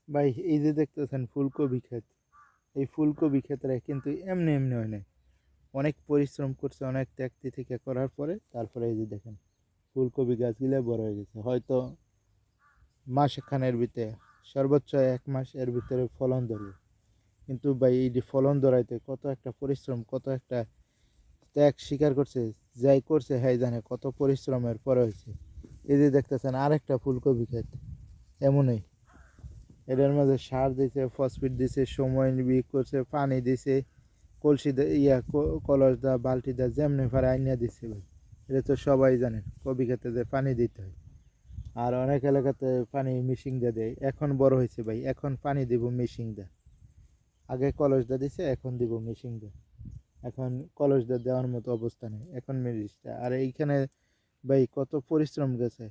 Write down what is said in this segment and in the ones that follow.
ভাই এই যে দেখতেছেন ফুলকপি ক্ষেত, এই ফুলকপি ক্ষেতটা কিন্তু এমনি এমনি হয় নাই। অনেক পরিশ্রম করছে, অনেক ত্যাগ থেকে করার পরে তারপরে এই যে দেখেন ফুলকপি গাছগুলো বড় হয়ে গেছে। হয়তো মাসখানের ভিতরে, সর্বোচ্চ 1 মাস এর ভিতরে ফলন ধরবে। কিন্তু ভাই এই যে ফলন ধরাইতে কত একটা পরিশ্রম, কত একটা ত্যাগ স্বীকার করছে, যাই করছে হ্যাঁ জানে কত পরিশ্রমের পরে হয়েছে। এই যে দেখতেছেন আরেকটা ফুলকপি ক্ষেত এমনই, এটার মাঝে সার দিছে, ফসফেট দিছে, সময় নিবি করছে, পানি দিছে, কলসি কলস দা বালতি দা যেমনি পারে আইনা দিছে ভাই। এটা তো সবাই জানেন কপি খেতে যে পানি দিতে হয়। আর অনেক এলাকাতে পানি মিশিং দিয়ে দেয়। এখন বড় হয়েছে ভাই, এখন পানি দিব মিশিং দা। আগে কলস দা দিছে, এখন দিব মিশিং দা। এখন কলস দা দেওয়ার মতো অবস্থা নেই, এখন মেরিসটা। আর এইখানে ভাই কত পরিশ্রম গেছে।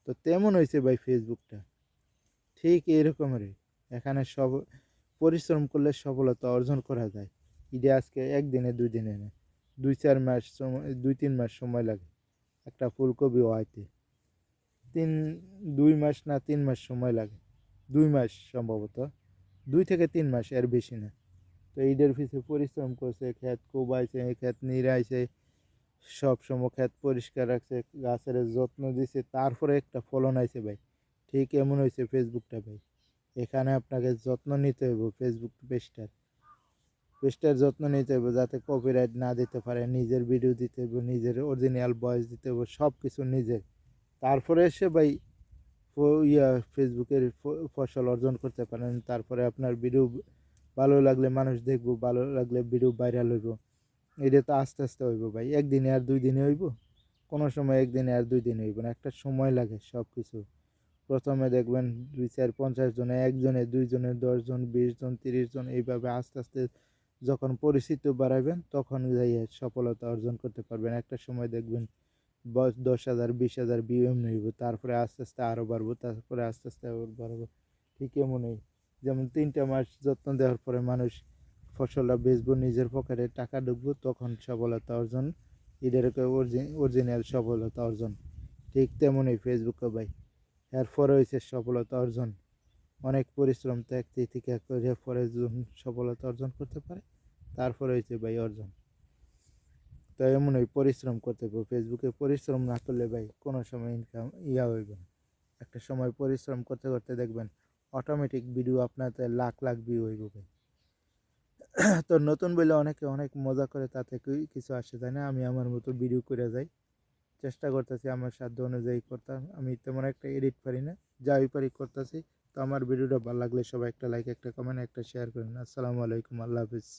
তো তেমন হয়েছে ভাই ফেসবুকটা ঠিক এরকমেরই। এখানে সব পরিশ্রম করলে সফলতা অর্জন করা যায়। ঈদে আজকে একদিনে 2 দিনে না, 2-4 মাস সময়, 2-3 মাস সময় লাগে একটা ফুলকপি হওয়াইতে। তিন 2 মাস না 3 মাস সময় লাগে, 2 মাস সম্ভবত, 2 থেকে 3 মাস, এর বেশি না। তো ঈদের পিছিয়ে পরিশ্রম করছে, ক্ষেত কোবাইছে, ক্ষেত নিড়াইছে, সব সময় ক্ষেত পরিষ্কার রাখছে, গাছের যত্ন দিছে, তারপরে একটা ফলন আইছে ভাই। ঠিক এমন হয়েছে ফেসবুকটা ভাই। এখানে আপনাকে যত্ন নিতে হবে ফেসবুক পেজটার যত্ন নিতে হবে যাতে কপিরাইট না দিতে পারে, নিজের ভিডিও দিতে হবে, নিজের অরিজিনাল ভয়েস দিতে হবে, সব কিছু নিজের। তারপরে এসে ভাই ফেসবুকের ফসল অর্জন করতে পারেন। তারপরে আপনার ভিডিও ভালো লাগলে মানুষ দেখবো, ভালো লাগলে ভিডিও ভাইরাল হইব। এটা তো আস্তে আস্তে হইব ভাই, একদিনে আর 2 দিনে হইব? কোনো সময় একদিনে আর 2 দিনে হইব না, একটা সময় লাগে সব কিছু। প্রথমে দেখবেন 2-4-50 জনে, একজনে, দুইজনে, 10 জন, 20 জন, 30 জন, এইভাবে আস্তে আস্তে যখন পরিচিতি বাড়াবেন তখন যাইয়ে সফলতা অর্জন করতে পারবেন। একটা সময় দেখবেন 10,000 20,000 ভিউ এমনি হইব, তারপরে আস্তে আস্তে আরও বাড়বো, তারপরে আস্তে আস্তে আরও বাড়বো। ঠিক এমনই, যেমন 3টা মাস যত্ন দেওয়ার পরে মানুষ ফসলটা বেচবো, নিজের পকেটে টাকা ঢুকবো, তখন সফলতা অর্জন। এদের অরিজিনাল সফলতা অর্জন। ঠিক তেমনই ফেসবুকে ভাই, এরপরে হয়েছে সফলতা অর্জন। অনেক পরিশ্রম ত্যাগ তিতিক্ষা করে পরে যখন সফলতা অর্জন করতে পারে, তারপরে হয়েছে ভাই অর্জন। তো এমনই পরিশ্রম করতে হবে। ফেসবুকে পরিশ্রম না করলে ভাই কোনো সময় ইনকাম হইবে না। একটা সময় পরিশ্রম করতে করতে দেখবেন অটোমেটিক ভিডিও আপনাতে লাখ লাখ ভিউ হইব ভাই। তো নতুন বলে অনেকে অনেক মজা করে, তাতে কিছু আসে যায় না। আমি আমার মতো ভিডিও করে যাই, চেষ্টা করতেছি আমার সাধ্য অনুযায়ী করতাম। আমি তেমন একটা এডিট পারি না, যাই পারি করতেছি। তো আমার ভিডিওটা ভালো লাগলে সবাই একটা লাইক, একটা কমেন্ট, একটা শেয়ার করেন। আসসালামু আলাইকুম, আল্লাহ হাফিজ।